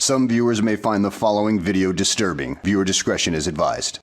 Some viewers may find the following video disturbing. Viewer discretion is advised.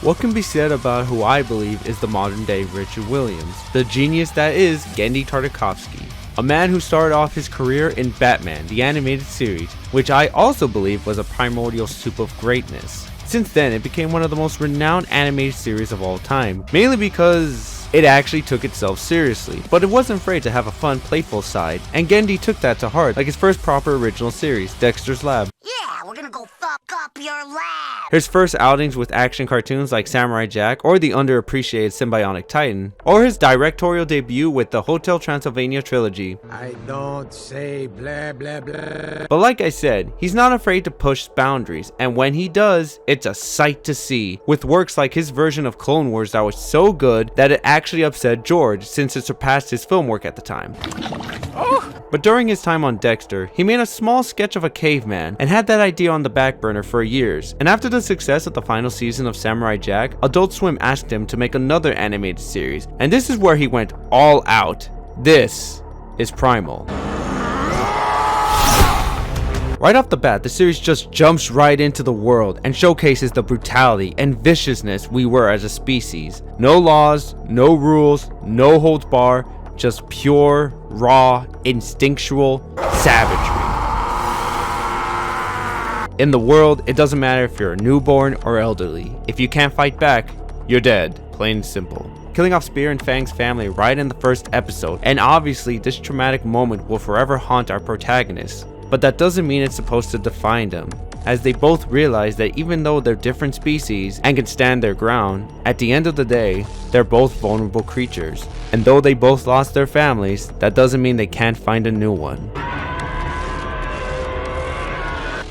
What can be said about who I believe is the modern day Richard Williams, the genius that is Genndy Tartakovsky, a man who started off his career in Batman, the animated series, which I also believe was a primordial soup of greatness. Since then, it became one of the most renowned animated series of all time, mainly because it actually took itself seriously, but it wasn't afraid to have a fun, playful side, and Genndy took that to heart, like his first proper original series, Dexter's Lab. Yeah, we're gonna go fuck up your lab! His first outings with action cartoons like Samurai Jack or the underappreciated Symbionic Titan, or his directorial debut with the Hotel Transylvania trilogy. I don't say blah blah blah. But like I said, he's not afraid to push boundaries, and when he does, it's a sight to see, with works like his version of Clone Wars that was so good that it actually upset George since it surpassed his film work at the time. But during his time on Dexter, he made a small sketch of a caveman and had that idea on the back burner for years, and after the success of the final season of Samurai Jack, Adult Swim asked him to make another animated series, and this is where he went all out. This is Primal. Right off the bat, the series just jumps right into the world and showcases the brutality and viciousness we were as a species. No laws, no rules, no holds bar, just pure, raw, instinctual savagery. In the world, it doesn't matter if you're a newborn or elderly. If you can't fight back, you're dead. Plain and simple. Killing off Spear and Fang's family right in the first episode, and obviously this traumatic moment will forever haunt our protagonists. But that doesn't mean it's supposed to define them, as they both realize that even though they're different species and can stand their ground, at the end of the day, they're both vulnerable creatures. And though they both lost their families, that doesn't mean they can't find a new one.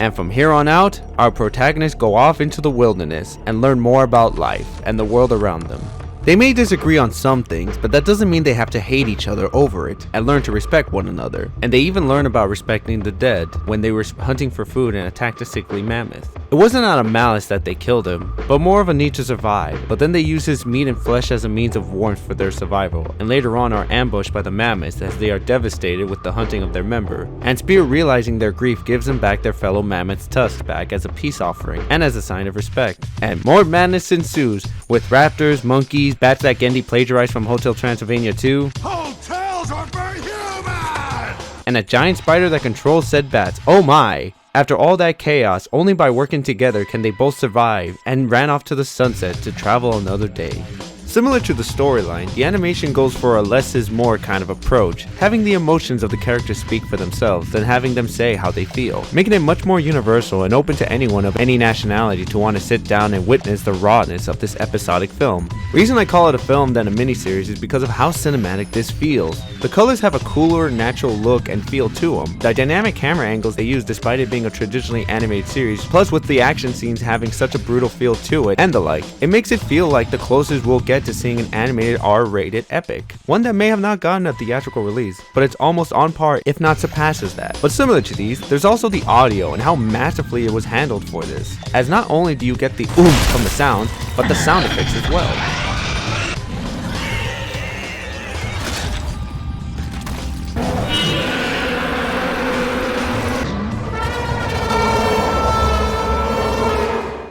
And from here on out, our protagonists go off into the wilderness and learn more about life and the world around them. They may disagree on some things, but that doesn't mean they have to hate each other over it and learn to respect one another. And they even learn about respecting the dead when they were hunting for food and attacked a sickly mammoth. It wasn't out of malice that they killed him, but more of a need to survive. But then they use his meat and flesh as a means of warmth for their survival, and later on are ambushed by the mammoths as they are devastated with the hunting of their member. And Spear, realizing their grief, gives them back their fellow mammoth's tusks back as a peace offering and as a sign of respect. And more madness ensues, with raptors, monkeys, bats that Genndy plagiarized from Hotel Transylvania 2. Hotels are for humans! And a giant spider that controls said bats. Oh my! After all that chaos, only by working together can they both survive, and ran off to the sunset to travel another day. Similar to the storyline, the animation goes for a less is more kind of approach, having the emotions of the characters speak for themselves than having them say how they feel, making it much more universal and open to anyone of any nationality to want to sit down and witness the rawness of this episodic film. The reason I call it a film than a miniseries is because of how cinematic this feels. The colors have a cooler, natural look and feel to them. The dynamic camera angles they use despite it being a traditionally animated series, plus with the action scenes having such a brutal feel to it, and the like, it makes it feel like the closest we'll get to seeing an animated R-rated epic. One that may have not gotten a theatrical release, but it's almost on par if not surpasses that. But similar to these, there's also the audio and how masterfully it was handled for this, as not only do you get the oomph from the sounds, but the sound effects as well.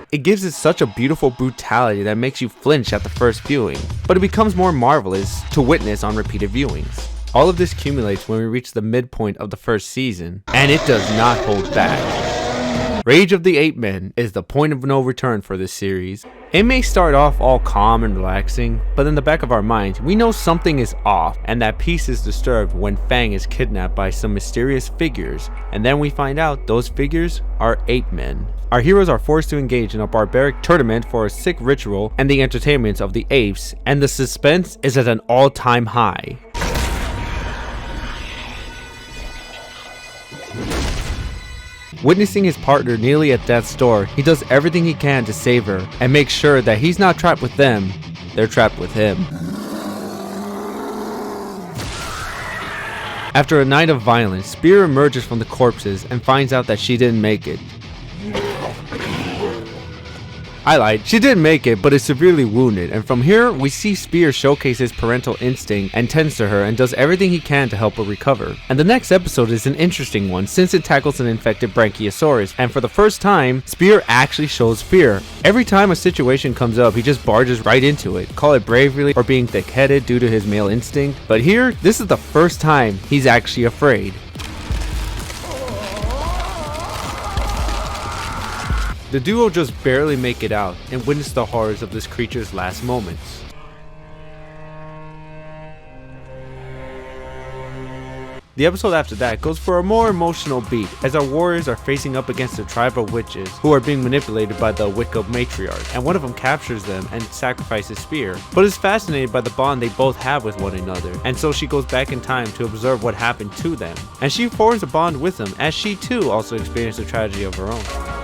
It gives it such a beautiful brutality that makes you flinch at the first viewing, but it becomes more marvelous to witness on repeated viewings. All of this accumulates when we reach the midpoint of the first season, and it does not hold back. Rage of the Ape Men is the point of no return for this series. It may start off all calm and relaxing, but in the back of our minds, we know something is off, and that peace is disturbed when Fang is kidnapped by some mysterious figures, and then we find out those figures are ape men. Our heroes are forced to engage in a barbaric tournament for a sick ritual and the entertainment of the apes, and the suspense is at an all-time high. Witnessing his partner nearly at death's door, he does everything he can to save her and make sure that he's not trapped with them they're trapped with him. After a night of violence, Spear emerges from the corpses and finds out that she didn't make it. I lied, she didn't make it, but is severely wounded, and from here we see Spear showcase his parental instinct and tends to her and does everything he can to help her recover. And the next episode is an interesting one since it tackles an infected Brachiosaurus, and for the first time, Spear actually shows fear. Every time a situation comes up, he just barges right into it. Call it bravery or being thick-headed due to his male instinct, but here, this is the first time he's actually afraid. The duo just barely make it out and witness the horrors of this creature's last moments. The episode after that goes for a more emotional beat as our warriors are facing up against a tribe of witches who are being manipulated by the Wicca matriarch, and one of them captures them and sacrifices Spear, but is fascinated by the bond they both have with one another, and so she goes back in time to observe what happened to them, and she forms a bond with them as she too also experienced a tragedy of her own.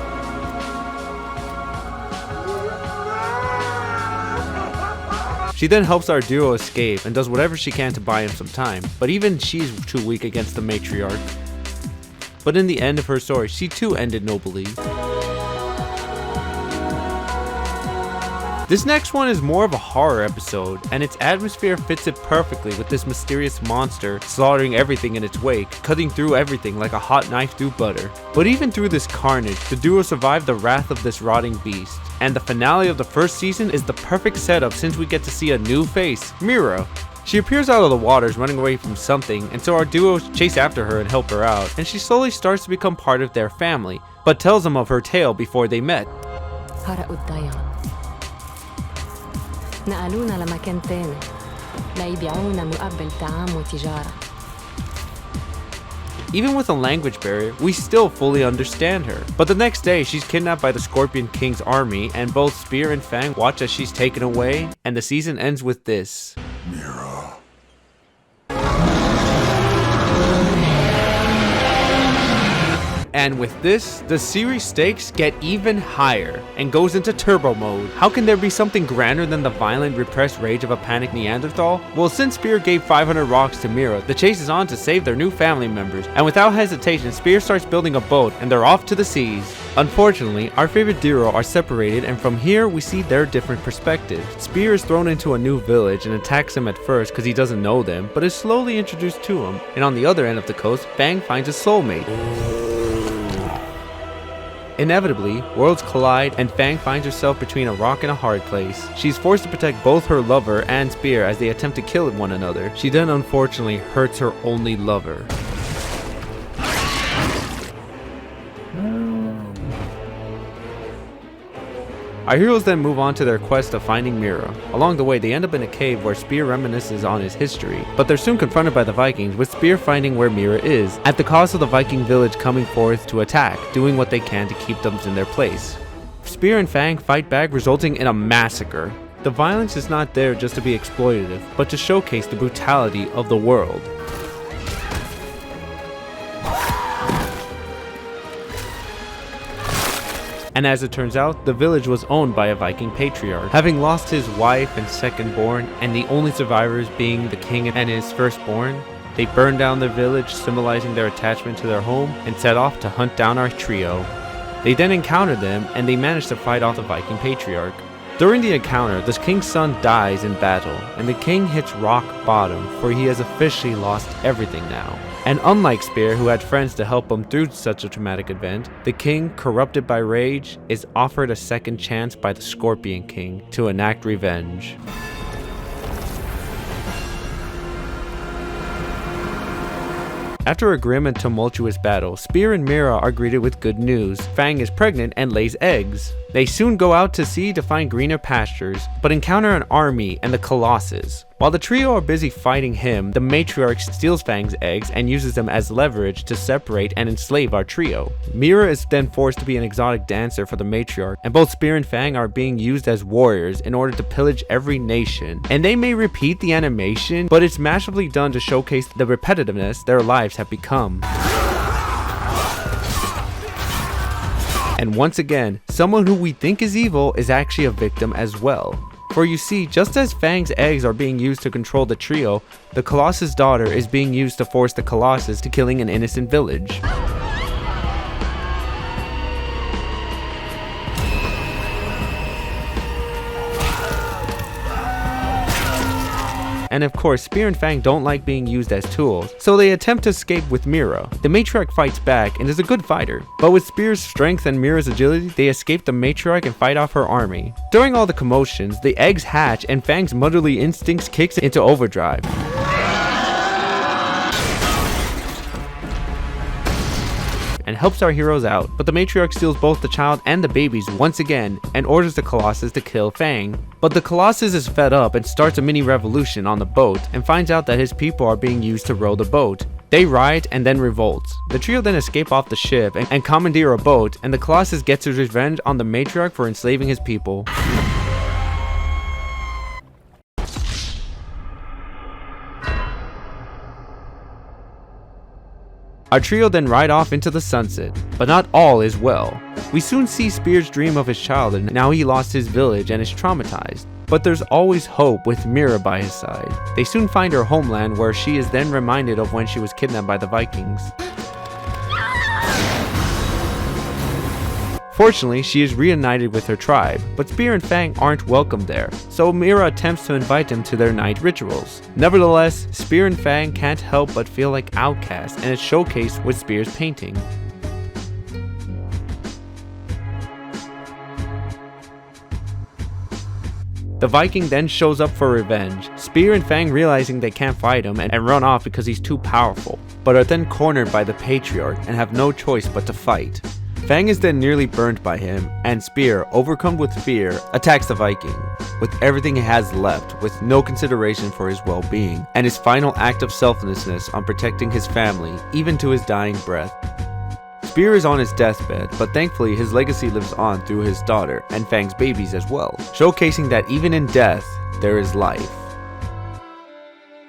She then helps our duo escape and does whatever she can to buy him some time, but even she's too weak against the matriarch. But in the end of her story, she too ended nobly. This next one is more of a horror episode, and its atmosphere fits it perfectly with this mysterious monster slaughtering everything in its wake, cutting through everything like a hot knife through butter. But even through this carnage, the duo survived the wrath of this rotting beast, and the finale of the first season is the perfect setup since we get to see a new face, Mira. She appears out of the waters running away from something, and so our duo chase after her and help her out, and she slowly starts to become part of their family, but tells them of her tale before they met. نقلونا لمكان تاني ليبيعونا مقابل طعام وتجارة. Even with a language barrier, we still fully understand her. But the next day, she's kidnapped by the Scorpion King's army, and both Spear and Fang watch as she's taken away, and the season ends with this. Mira. And with this, the series stakes get even higher and goes into turbo mode. How can there be something grander than the violent, repressed rage of a panicked Neanderthal? Well, since Spear gave 500 rocks to Mira, the chase is on to save their new family members, and without hesitation, Spear starts building a boat and they're off to the seas. Unfortunately, our favorite duo are separated, and from here we see their different perspectives. Spear is thrown into a new village and attacks him at first because he doesn't know them, but is slowly introduced to him. And on the other end of the coast, Fang finds a soulmate. Inevitably, worlds collide and Fang finds herself between a rock and a hard place. She's forced to protect both her lover and Spear as they attempt to kill one another. She then unfortunately hurts her only lover. Our heroes then move on to their quest of finding Mira. Along the way, they end up in a cave where Spear reminisces on his history, but they're soon confronted by the Vikings, with Spear finding where Mira is, at the cost of the Viking village coming forth to attack, doing what they can to keep them in their place. Spear and Fang fight back, resulting in a massacre. The violence is not there just to be exploitative, but to showcase the brutality of the world. And as it turns out, the village was owned by a Viking patriarch, having lost his wife and second-born, and the only survivors being the king and his firstborn. They burned down their village, symbolizing their attachment to their home, and set off to hunt down our trio. They then encountered them, and they managed to fight off the Viking patriarch. During the encounter, the king's son dies in battle, and the king hits rock bottom, for he has officially lost everything now. And unlike Spear, who had friends to help him through such a traumatic event, the king, corrupted by rage, is offered a second chance by the Scorpion King to enact revenge. After a grim and tumultuous battle, Spear and Mira are greeted with good news. Fang is pregnant and lays eggs. They soon go out to sea to find greener pastures, but encounter an army and the Colossus. While the trio are busy fighting him, the matriarch steals Fang's eggs and uses them as leverage to separate and enslave our trio. Mira is then forced to be an exotic dancer for the matriarch, and both Spear and Fang are being used as warriors in order to pillage every nation. And they may repeat the animation, but it's masterfully done to showcase the repetitiveness their lives have become. And once again, someone who we think is evil is actually a victim as well. For you see, just as Fang's eggs are being used to control the trio, the Colossus' daughter is being used to force the Colossus to killing an innocent village. And of course, Spear and Fang don't like being used as tools, so they attempt to escape with Mira. The matriarch fights back and is a good fighter, but with Spear's strength and Mira's agility, they escape the matriarch and fight off her army. During all the commotions, the eggs hatch and Fang's motherly instincts kicks into overdrive. And helps our heroes out, but the matriarch steals both the child and the babies once again and orders the Colossus to kill Fang. But the Colossus is fed up and starts a mini revolution on the boat and finds out that his people are being used to row the boat. They riot and then revolt. The trio then escape off the ship and commandeer a boat, and the Colossus gets his revenge on the matriarch for enslaving his people. Our trio then ride off into the sunset, but not all is well. We soon see Spear's dream of his childhood, now he lost his village and is traumatized. But there's always hope with Mira by his side. They soon find her homeland, where she is then reminded of when she was kidnapped by the Vikings. Fortunately, she is reunited with her tribe, but Spear and Fang aren't welcome there, so Mira attempts to invite them to their night rituals. Nevertheless, Spear and Fang can't help but feel like outcasts, and it's showcased with Spear's painting. The Viking then shows up for revenge, Spear and Fang realizing they can't fight him and run off because he's too powerful, but are then cornered by the Patriarch and have no choice but to fight. Fang is then nearly burned by him, and Spear, overcome with fear, attacks the Viking, with everything he has left, with no consideration for his well-being, and his final act of selflessness on protecting his family, even to his dying breath. Spear is on his deathbed, but thankfully his legacy lives on through his daughter, and Fang's babies as well, showcasing that even in death, there is life.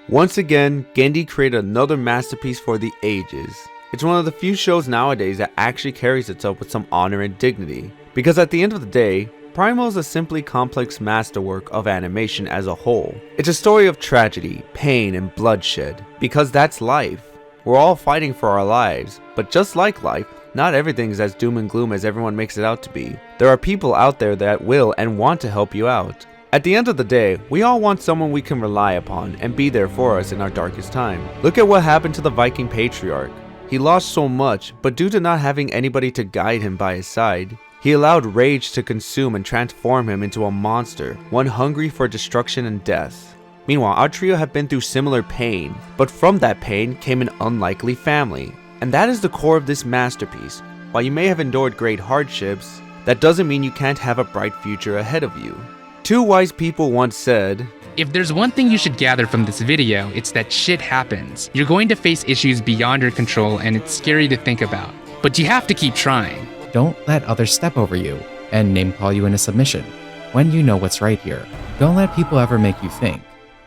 Once again, Genndy created another masterpiece for the ages. It's one of the few shows nowadays that actually carries itself with some honor and dignity. Because at the end of the day, Primal is a simply complex masterwork of animation as a whole. It's a story of tragedy, pain, and bloodshed. Because that's life. We're all fighting for our lives, but just like life, not everything is as doom and gloom as everyone makes it out to be. There are people out there that will and want to help you out. At the end of the day, we all want someone we can rely upon and be there for us in our darkest time. Look at what happened to the Viking Patriarch. He lost so much, but due to not having anybody to guide him by his side, he allowed rage to consume and transform him into a monster, one hungry for destruction and death. Meanwhile, our trio have been through similar pain, but from that pain came an unlikely family. And that is the core of this masterpiece. While you may have endured great hardships, that doesn't mean you can't have a bright future ahead of you. Two wise people once said, "If there's one thing you should gather from this video, it's that shit happens. You're going to face issues beyond your control, and it's scary to think about. But you have to keep trying." Don't let others step over you and name call you into submission when you know what's right here. Don't let people ever make you think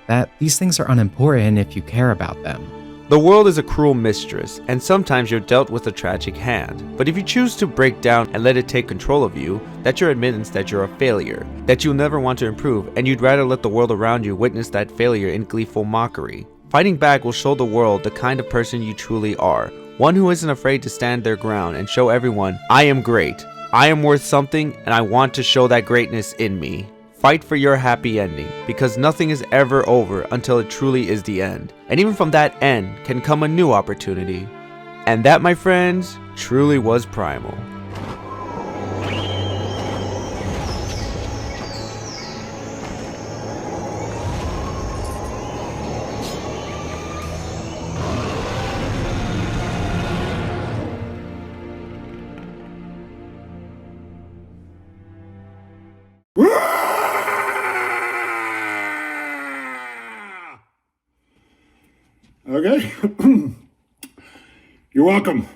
that these things are unimportant if you care about them. The world is a cruel mistress, and sometimes you're dealt with a tragic hand. But if you choose to break down and let it take control of you, that's your admittance that you're a failure, that you'll never want to improve, and you'd rather let the world around you witness that failure in gleeful mockery. Fighting back will show the world the kind of person you truly are, one who isn't afraid to stand their ground and show everyone, I am great, I am worth something, and I want to show that greatness in me. Fight for your happy ending, because nothing is ever over until it truly is the end. And even from that end can come a new opportunity. And that, my friends, truly was Primal. Okay. You're welcome.